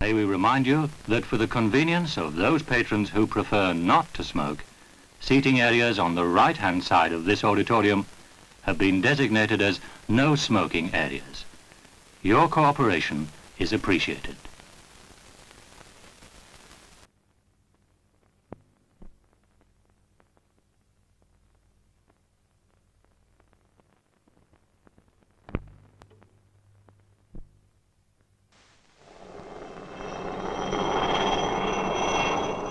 may we remind you that for the convenience of those patrons who prefer not to smoke, seating areas on the right-hand side of this auditorium have been designated as no smoking areas. Your cooperation is appreciated.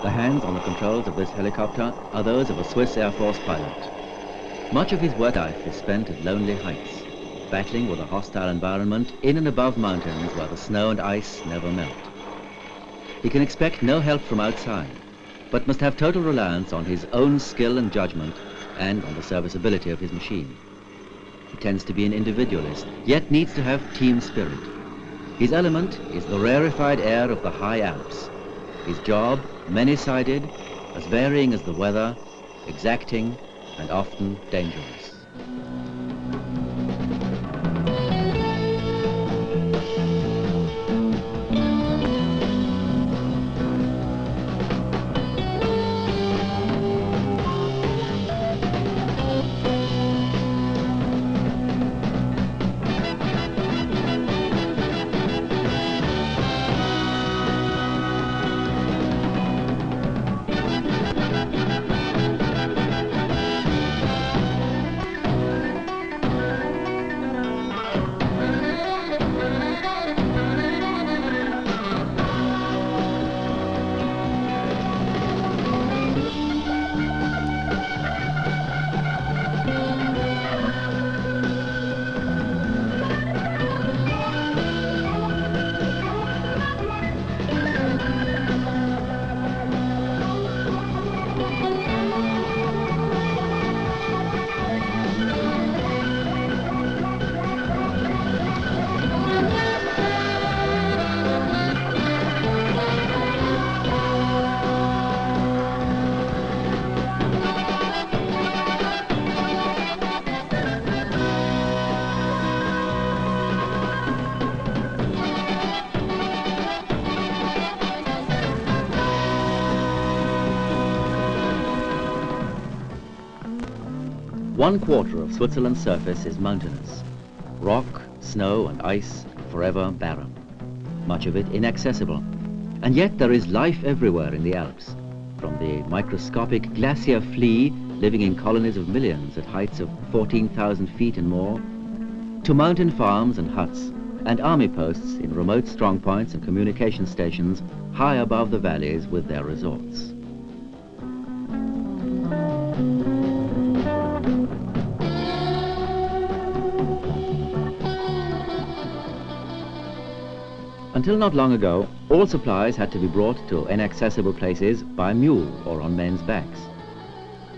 The hands on the controls of this helicopter are those of a Swiss Air Force pilot. Much of his work life is spent at lonely heights, battling with a hostile environment in and above mountains where the snow and ice never melt. He can expect no help from outside, but must have total reliance on his own skill and judgment and on the serviceability of his machine. He tends to be an individualist, yet needs to have team spirit. His element is the rarefied air of the high Alps. His job, many-sided, as varying as the weather, exacting, and often dangerous. One quarter of Switzerland's surface is mountainous. Rock, snow and ice, forever barren. Much of it inaccessible. And yet there is life everywhere in the Alps. From the microscopic glacier flea living in colonies of millions at heights of 14,000 feet and more, to mountain farms and huts, and army posts in remote strongpoints and communication stations high above the valleys with their resorts. Until not long ago, all supplies had to be brought to inaccessible places by mule or on men's backs.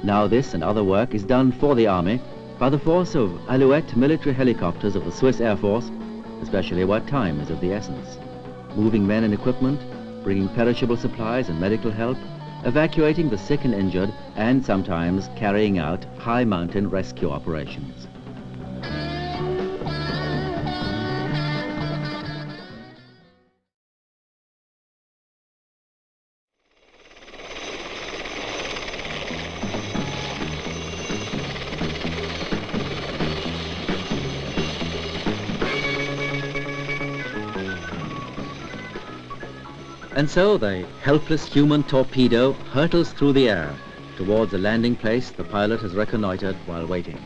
Now this and other work is done for the army by the force of Alouette military helicopters of the Swiss Air Force, especially where time is of the essence, moving men and equipment, bringing perishable supplies and medical help, evacuating the sick and injured, and sometimes carrying out high mountain rescue operations. And so the helpless human torpedo hurtles through the air towards a landing place the pilot has reconnoitered while waiting.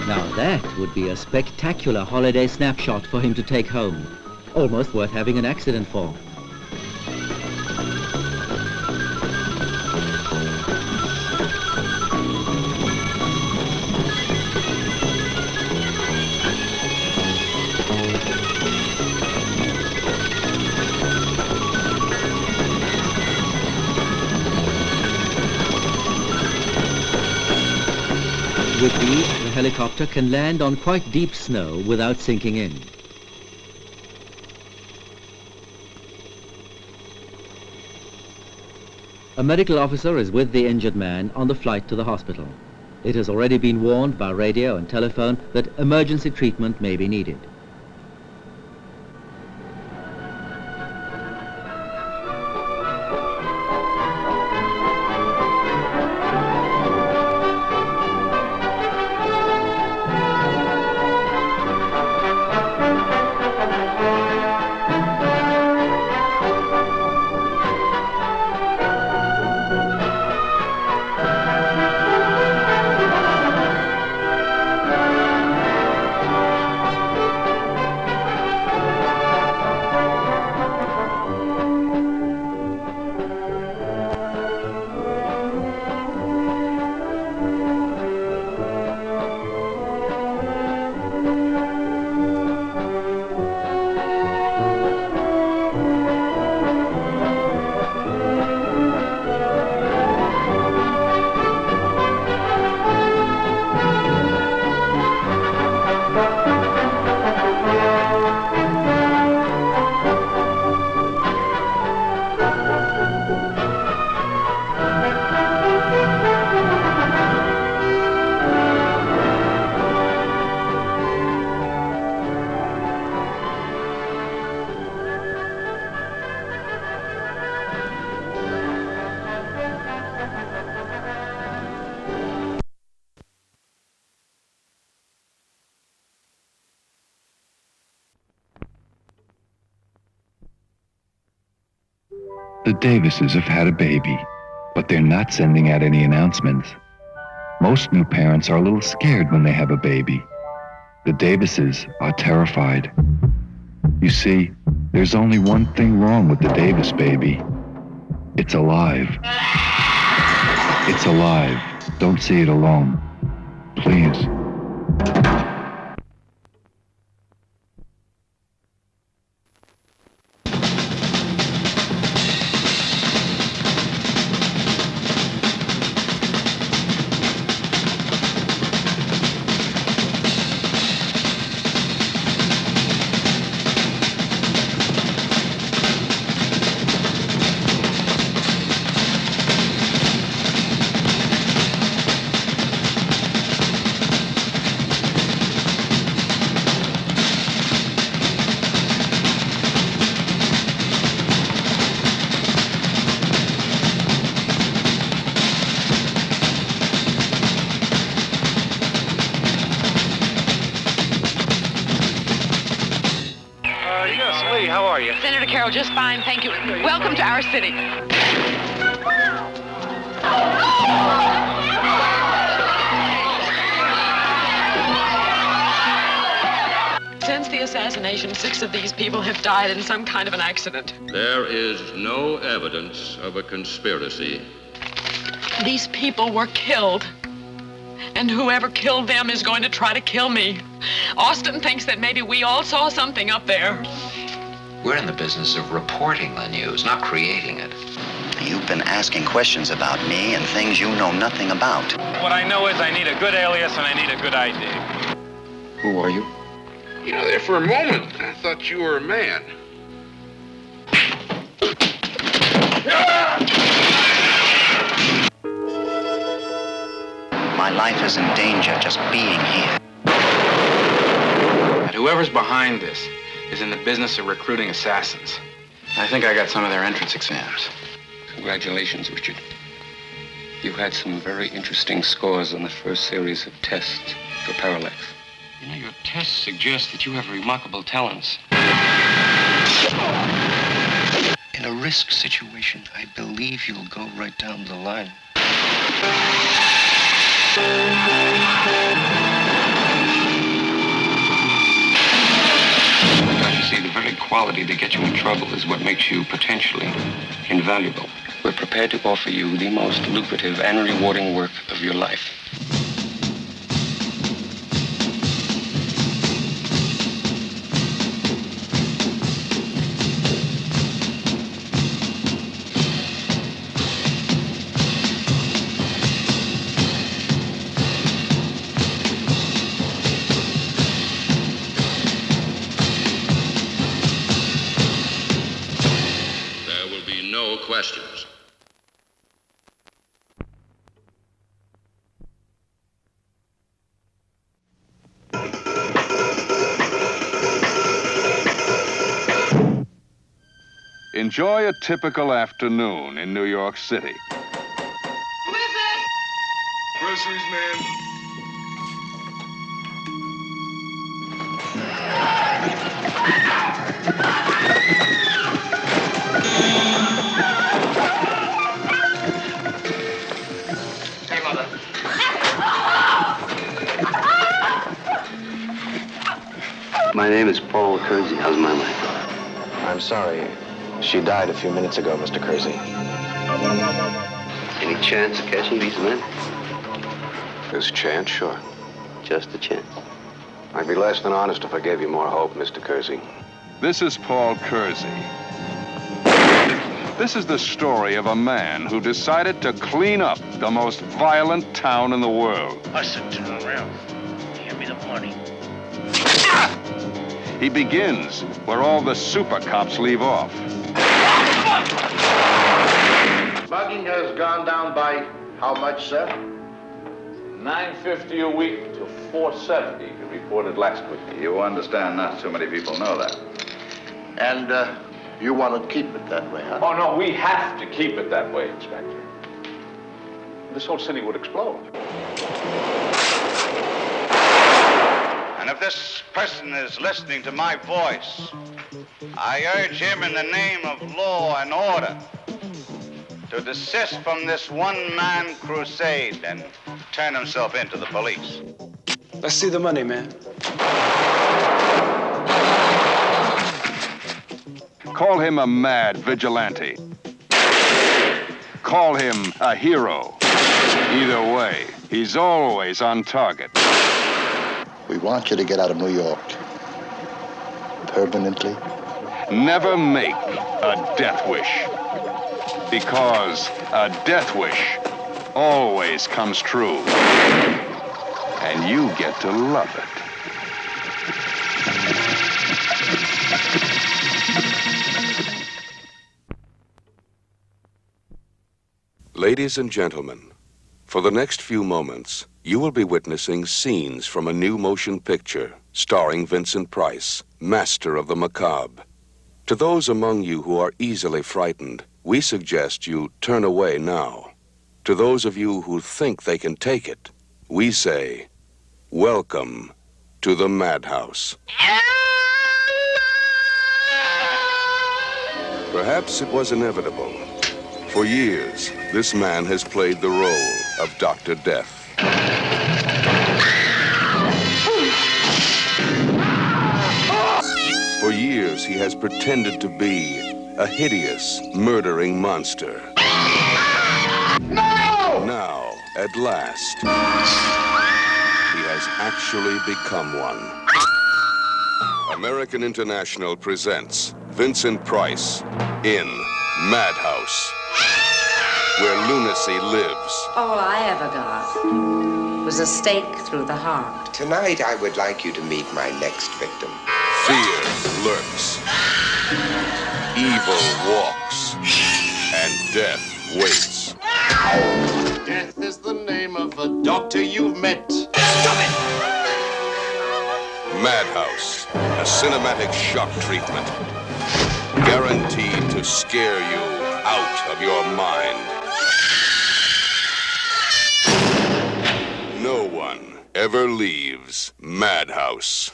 Now that would be a spectacular holiday snapshot for him to take home. Almost worth having an accident for. With these, the helicopter can land on quite deep snow without sinking in. A medical officer is with the injured man on the flight to the hospital. It has already been warned by radio and telephone that emergency treatment may be needed. The Davises have had a baby, but they're not sending out any announcements. Most new parents are a little scared when they have a baby. The Davises are terrified. You see, there's only one thing wrong with the Davis baby. It's alive. It's alive. Don't see it alone. Please. How are you? Senator Carroll, just fine, thank you. Welcome to our city. Since the assassination, 6 of these people have died in some kind of an accident. There is no evidence of a conspiracy. These people were killed. And whoever killed them is going to try to kill me. Austin thinks that maybe we all saw something up there. We're in the business of reporting the news, not creating it. You've been asking questions about me and things you know nothing about. What I know is I need a good alias and I need a good ID. Who are you? You know, there for a moment, I thought you were a man. My life is in danger just being here. And whoever's behind this is in the business of recruiting assassins. I think I got some of their entrance exams. Congratulations, Richard. You had some very interesting scores on the first series of tests for Parallax. You know, your tests suggest that you have remarkable talents. In a risk situation, I believe you'll go right down the line. Because you see, the very quality that gets you in trouble is what makes you potentially invaluable. We're prepared to offer you the most lucrative and rewarding work of your life. There will be no questions. Enjoy a typical afternoon in New York City. Who is it? Groceries, man. Hey, Mother. My name is Paul Kersey. How's my wife? I'm sorry. She died a few minutes ago, Mr. Kersey. Any chance of catching these men? There's a chance, sure. Just a chance. I'd be less than honest if I gave you more hope, Mr. Kersey. This is Paul Kersey. This is the story of a man who decided to clean up the most violent town in the world. I said turn around. Give me the money. He begins where all the super cops leave off. Mugging has gone down by how much, sir? $9.50 a week to $4.70, he reported last week. You understand not too many people know that. And you want to keep it that way, huh? Oh, no, we have to keep it that way, Inspector. This whole city would explode. And if this person is listening to my voice, I urge him in the name of law and order to desist from this one-man crusade and turn himself in to the police. Let's see the money, man. Call him a mad vigilante. Call him a hero. Either way, he's always on target. We want you to get out of New York. Permanently. Never make a death wish. Because a death wish always comes true. And you get to love it. Ladies and gentlemen, for the next few moments, you will be witnessing scenes from a new motion picture starring Vincent Price, master of the macabre. To those among you who are easily frightened, we suggest you turn away now. To those of you who think they can take it, we say, welcome to the Madhouse. Perhaps it was inevitable. For years, this man has played the role of Dr. Death. For years, he has pretended to be a hideous, murdering monster. No! Now, at last, he has actually become one. American International presents Vincent Price in Madhouse, where lunacy lives. All I ever got was a stake through the heart. Tonight, I would like you to meet my next victim. Fear lurks. Evil walks. And death waits. Death is the name of a doctor you've met. Stop it! Madhouse, a cinematic shock treatment. Guaranteed to scare you out of your mind. No one ever leaves Madhouse.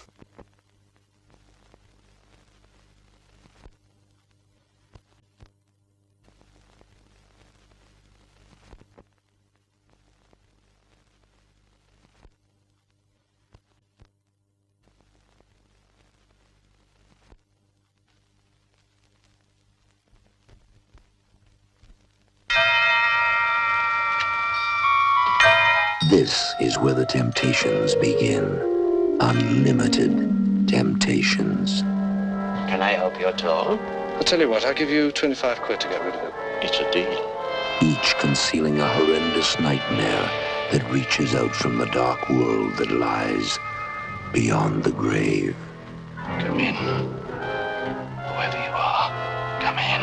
This is where the temptations begin. Unlimited temptations. Can I help you at all? I'll tell you what, I'll give you 25 quid to get rid of it. It's a deal. Each concealing a horrendous nightmare that reaches out from the dark world that lies beyond the grave. Come in. Whoever you are, come in.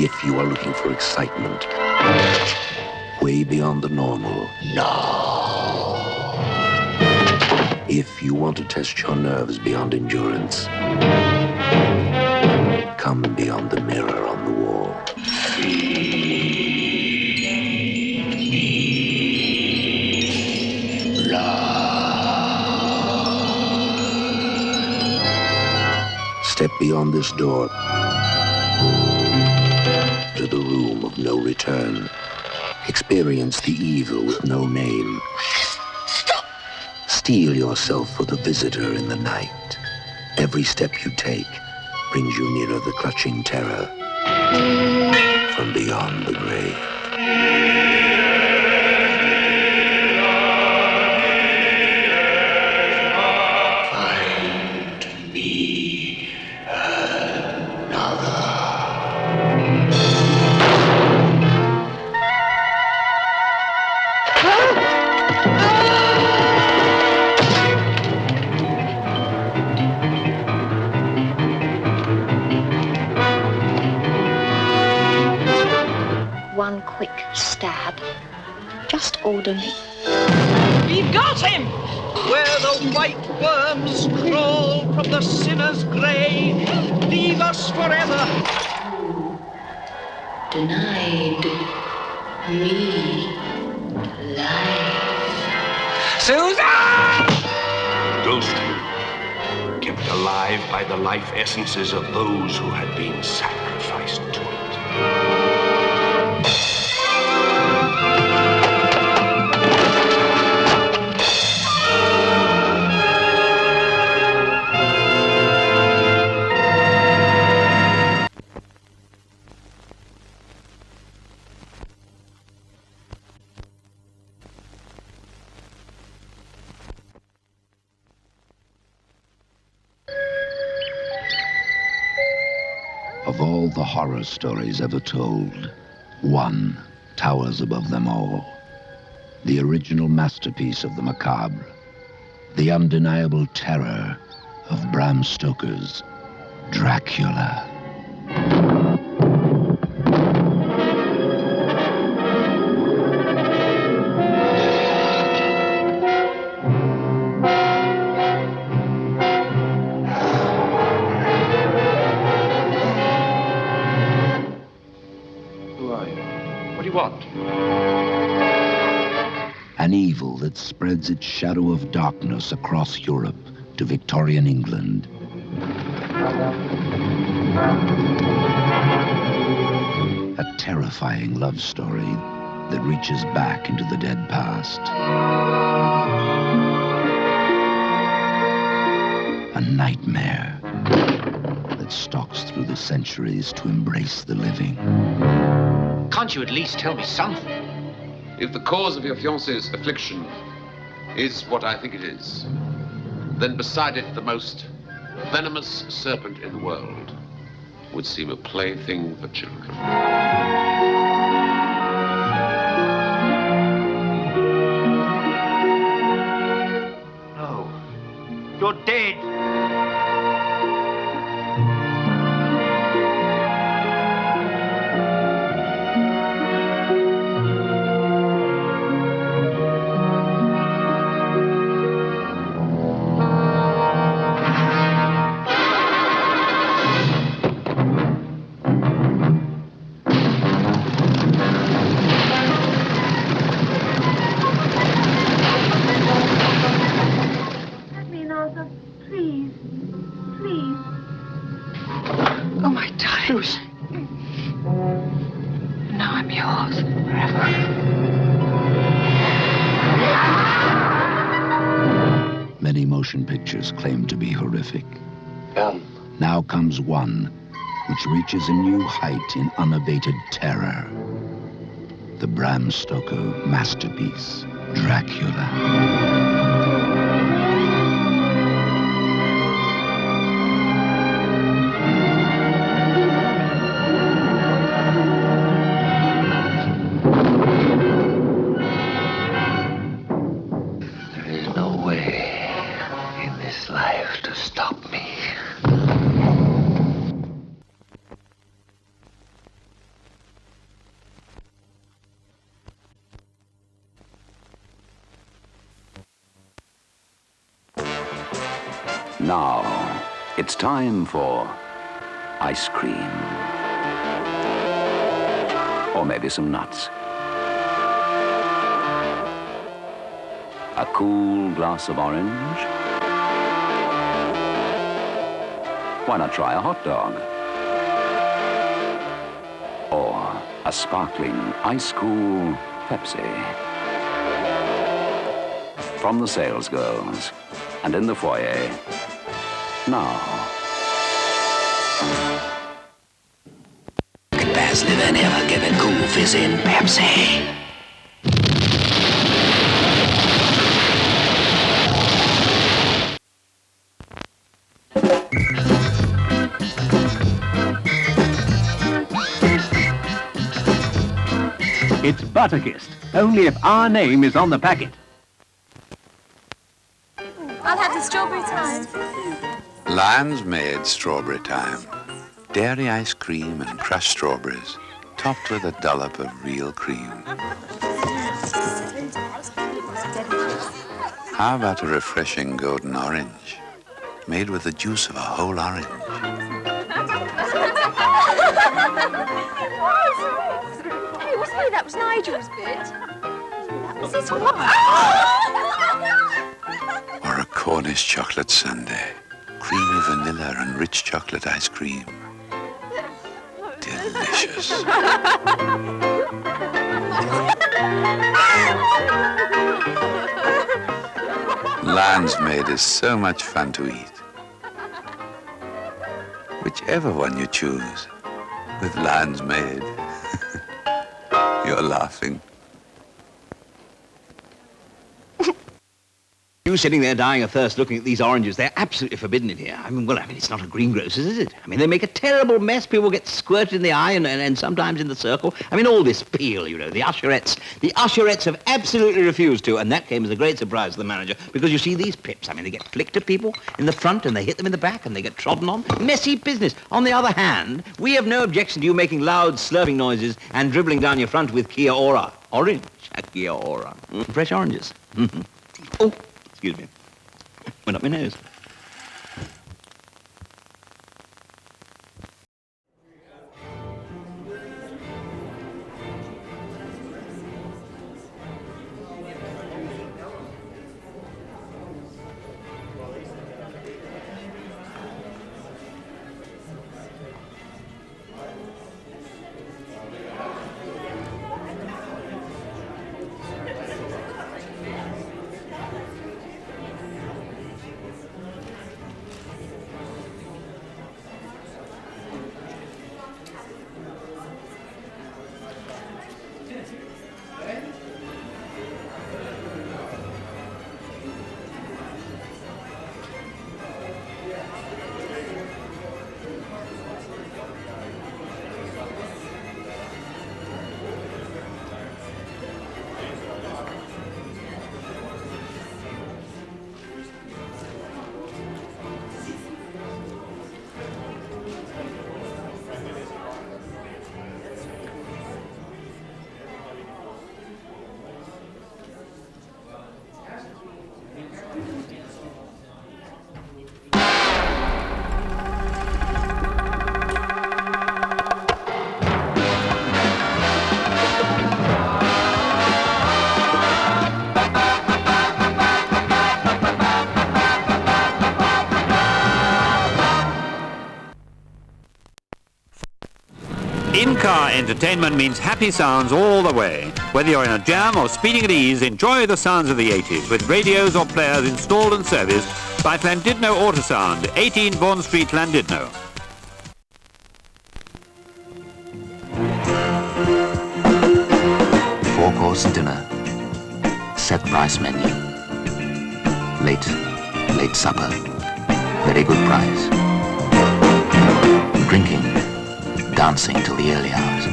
If you are looking for excitement, way beyond the normal, no. If you want to test your nerves beyond endurance, come beyond the mirror on the wall. Step beyond this door to the room of no return. Experience the evil with no name. Steel yourself for the visitor in the night. Every step you take brings you nearer the clutching terror from beyond the grave. Find me another. One quick stab. Just orderly. We've got him! Where the white worms crawl from the sinner's grave, leave us forever. Denied me life. Susan! Ghostly, kept alive by the life essences of those who had been sacrificed to it. Of all the horror stories ever told, one towers above them all. The original masterpiece of the macabre. The undeniable terror of Bram Stoker's Dracula. An evil that spreads its shadow of darkness across Europe to Victorian England. A terrifying love story that reaches back into the dead past. A nightmare that stalks through the centuries to embrace the living. Can't you at least tell me something? If the cause of your fiancé's affliction is what I think it is, then beside it the most venomous serpent in the world would seem a plaything for children. No. You're dead. Now I'm yours forever. Many motion pictures claim to be horrific. Now comes one which reaches a new height in unabated terror. The Bram Stoker masterpiece, Dracula. Now, it's time for ice cream. Or maybe some nuts. A cool glass of orange. Why not try a hot dog? Or a sparkling, ice-cool Pepsi. From the sales girls and in the foyer, now. Best than ever giving cool fizz in Pepsi. It's Butterkist, only if our name is on the packet. I'll have the strawberry time. Lion's Made Strawberry Time. Dairy ice cream and crushed strawberries, topped with a dollop of real cream. How about a refreshing golden orange, made with the juice of a whole orange? Hey, wasn't it? That was Nigel's bit. That was his one. Or a Cornish chocolate sundae, creamy vanilla and rich chocolate ice cream. Delicious. Lion's Made is so much fun to eat. Whichever one you choose, with Lion's Made, you're laughing. You sitting there dying of thirst looking at these oranges, they're absolutely forbidden in here. I mean, it's not a greengrocer's, is it? I mean, they make a terrible mess. People get squirted in the eye and sometimes in the circle. I mean, all this peel, you know, the usherettes have absolutely refused to, and that came as a great surprise to the manager, because you see these pips, I mean, they get flicked at people in the front and they hit them in the back and they get trodden on. Messy business. On the other hand, we have no objection to you making loud slurping noises and dribbling down your front with Kia Ora. Orange. Kia Ora. Fresh oranges. Oh. Excuse me. Went up my nose. In-car entertainment means happy sounds all the way. Whether you're in a jam or speeding at ease, enjoy the sounds of the 80s with radios or players installed and serviced by Llandudno Autosound, 18 Vaughan Street, Llandudno. Four-course dinner. Set price menu. Late supper. Very good price. Drinking. Dancing till the early hours.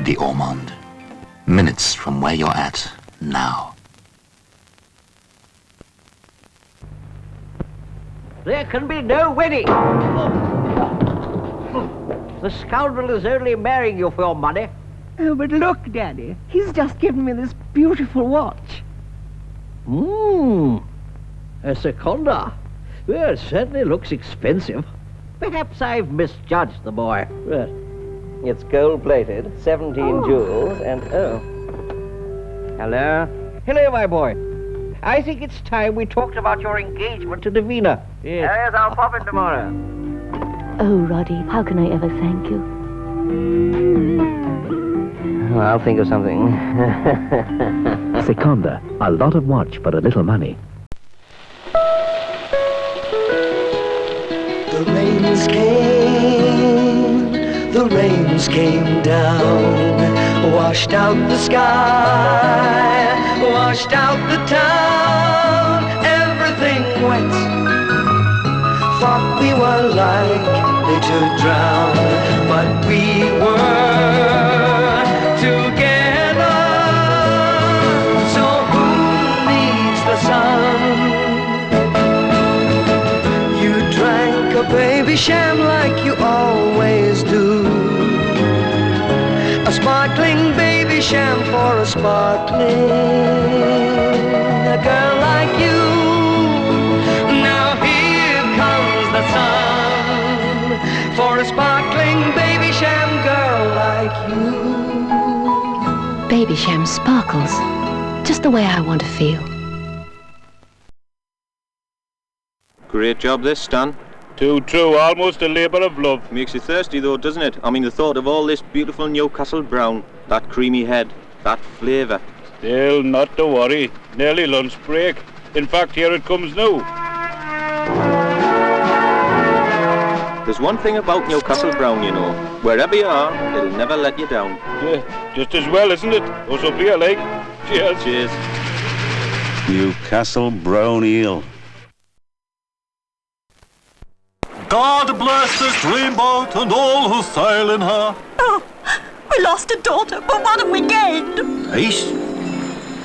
The Ormond. Minutes from where you're at now. There can be no wedding. The scoundrel is only marrying you for your money. Oh, but look, Daddy. He's just given me this beautiful watch. A Seconda. Well, it certainly looks expensive. Perhaps I've misjudged the boy. But it's gold-plated, 17 jewels, and Hello? Hello, my boy. I think it's time we talked about your engagement to Davina. Yes, I'll pop in tomorrow. Oh, Roddy, how can I ever thank you? Well, I'll think of something. Seconda, a lot of watch but a little money. The rains came down, washed out the sky, washed out the town, everything wet. Thought we were likely to drown, but we were together. So who needs the sun? You drank a baby sham like you always do. A sparkling baby sham for a sparkling a girl like you. Now here comes the sun for a sparkling baby sham girl like you. Baby sham sparkles, just the way I want to feel. Great job this, Stan. Too true, almost a labour of love. Makes you thirsty though, doesn't it? I mean, the thought of all this beautiful Newcastle brown, that creamy head, that flavour. Still, not to worry. Nearly lunch break. In fact, here it comes now. There's one thing about Newcastle brown, you know. Wherever you are, it'll never let you down. Yeah, just as well, isn't it? Oh, so beer, like. Cheers. Cheers. Newcastle brown eel. God bless this dreamboat and all who sail in her. Oh, we lost a daughter, but what have we gained? Peace.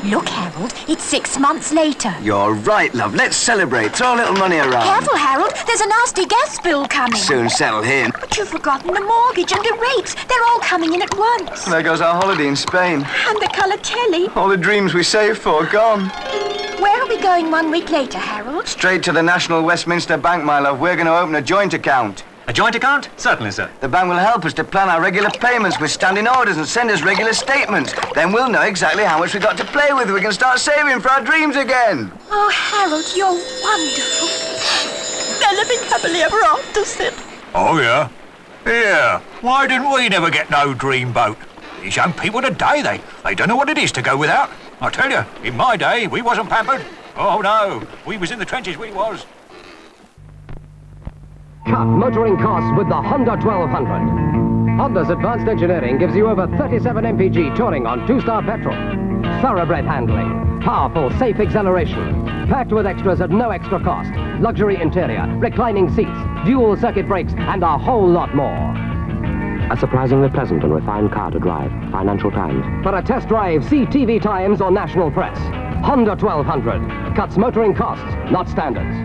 Look, Harold, it's 6 months later. You're right, love. Let's celebrate. Throw a little money around. Careful, Harold. There's a nasty gas bill coming. Soon settle here. But you've forgotten the mortgage and the rates. They're all coming in at once. There goes our holiday in Spain. And the colour telly. All the dreams we saved for, gone. Where are we going 1 week later, Harold? Straight to the National Westminster Bank, my love. We're going to open a joint account. A joint account? Certainly, sir. The bank will help us to plan our regular payments with standing orders and send us regular statements. Then we'll know exactly how much we've got to play with. We can start saving for our dreams again. Oh, Harold, you're wonderful. They're living happily ever after, Sid. Oh, yeah? Yeah. Why didn't we never get no dreamboat? These young people today, they don't know what it is to go without. I tell you, in my day, we wasn't pampered. Oh, no. We was in the trenches, we was. Cut motoring costs with the Honda 1200. Honda's advanced engineering gives you over 37 mpg touring on 2-star petrol. Thoroughbred handling, powerful, safe acceleration, packed with extras at no extra cost. Luxury interior, reclining seats, dual circuit brakes, and a whole lot more. A surprisingly pleasant and refined car to drive. Financial Times. For a test drive, see TV Times or National Press. Honda 1200. Cuts motoring costs, not standards.